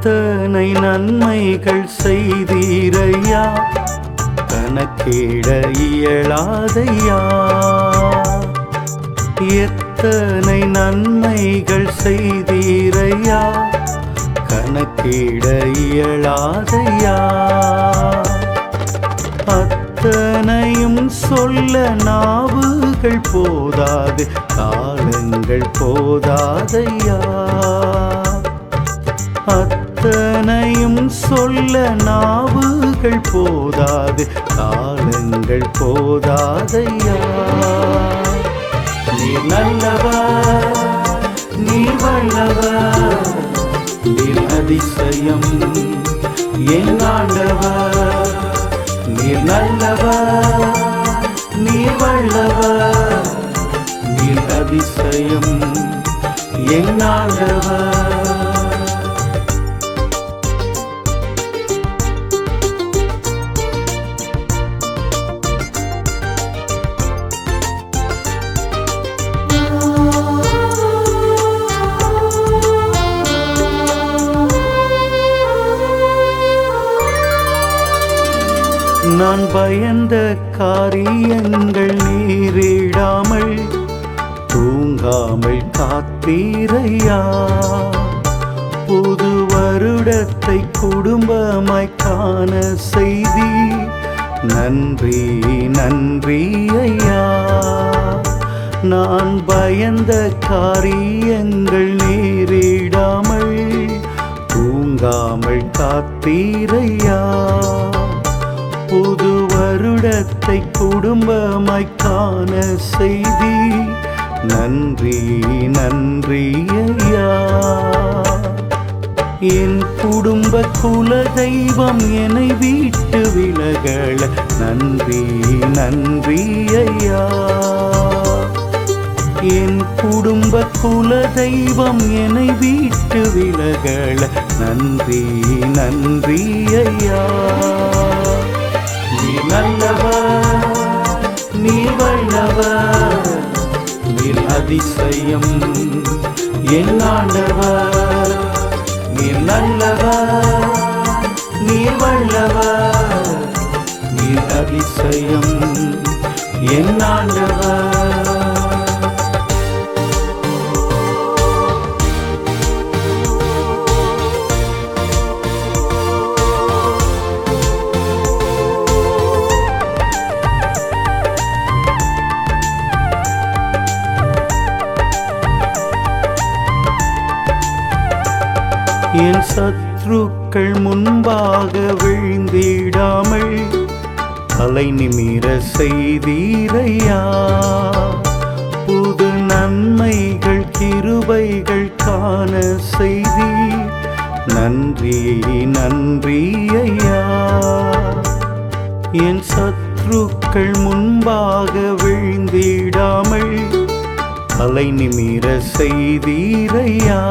எத்தனை நன்மைகள் செய்தீரையா, கணக்கிட இயலாதையா. எத்தனை நன்மைகள் செய்தீரையா, கணக்கிட இயலாதையா. அத்தனையும் சொல்ல நாவுகள் போதாது, காலங்கள் போதாதையா. அத்தனையும் சொல்ல நாவுகள் போதாது, காலங்கள் போதாதையா. நீர் நல்லவர், நீர் வல்லவர், நீர் அதிசயம் என் ஆண்டவர். நீர் நல்லவர், நீர் வல்லவர், நீர் அதிசயம் என் ஆண்டவர். நான் பயந்த காரியங்கள் நீரிடாமல் தூங்காமல் காத்தீரையா. புது வருடத்தை குடும்பமாய் காண செய்தி, நன்றி நன்றி ஐயா. நான் பயந்த காரியங்கள் நீரிடாமல் தூங்காமல் காத்தீரையா. புது வருடத்தை குடும்பமாய் காண செய்தி, நன்றி நன்றி ஐயா. என் குடும்ப குல தெய்வம் என்னை விட்டு விலகல, நன்றி நன்றி ஐயா. என் குடும்ப குல தெய்வம் என்னை விட்டு விலகல, நன்றி நன்றி ஐயா. நீர் நல்லவர், நீர் வல்லவர், நீர் அதிசயம் என் ஆண்டவர். நீர் நல்லவர், நீர் வல்லவர், நீர் அதிசயம் என் ஆண்டவர். என் சத்ருக்கள் முன்பாக விழுந்திடாமல் தலை நிமிர செய்தீரையா. புது நன்மைகள் கிருபைகள் காண செய்தி, நன்றி நன்றி ஐயா. என் சத்ருக்கள் முன்பாக விழுந்திடாமல் தலை நிமிர செய்தீரையா.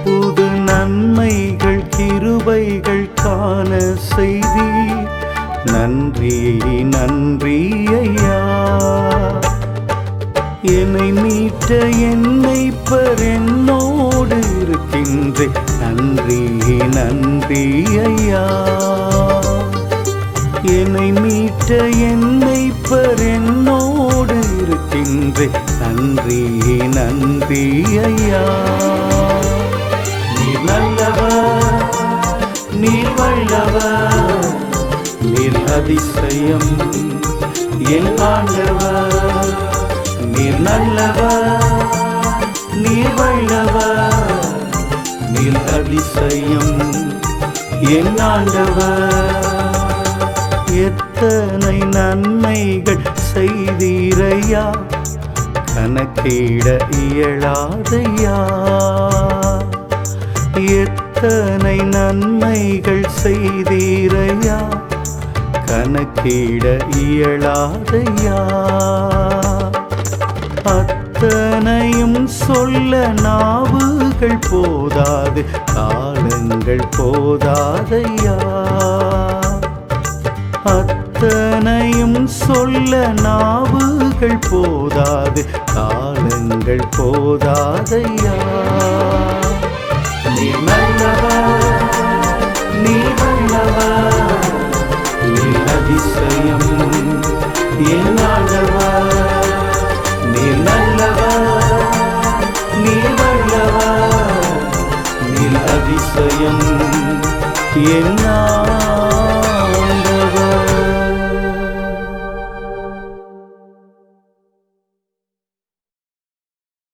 புது நன்மைகள் கிருபைகள் காண செய்தி, நன்றி நன்றி ஐயா. என்னை மீட்ட என்னை பர் என்னோடு இருக்கின்றே, நன்றி நன்றி ஐயா. என்னை மீட்ட என்னை பர் என்னோடு இருக்கின்றே, நன்றி நன்றி ஐயா. நீர் நல்லவர், நீர் வல்லவர், நீர் அதிசயம் என் ஆண்டவர். நீர் நல்லவர், நீர் வல்லவர், நீர் அதிசயம் என் ஆண்டவர். எத்தனை நன்மைகள் செய்தீரையா, கணக்கிட இயலாதையா. எத்தனை நன்மைகள் செய்தீரையா, கணக்கிட இயலாதையா. அத்தனையும் சொல்ல நாவுகள் போதாது, காலங்கள் போதாதையா. அத்தனையும் சொல்ல நாவுகள் போதாது, காலங்கள் போதாதையா. நீர் நல்லவர், நீர் வல்லவர், நீர் அதிசயம் என் ஆண்டவர். நீர் நல்லவர், நீர் வல்லவர், நீர் அதிசயம் என்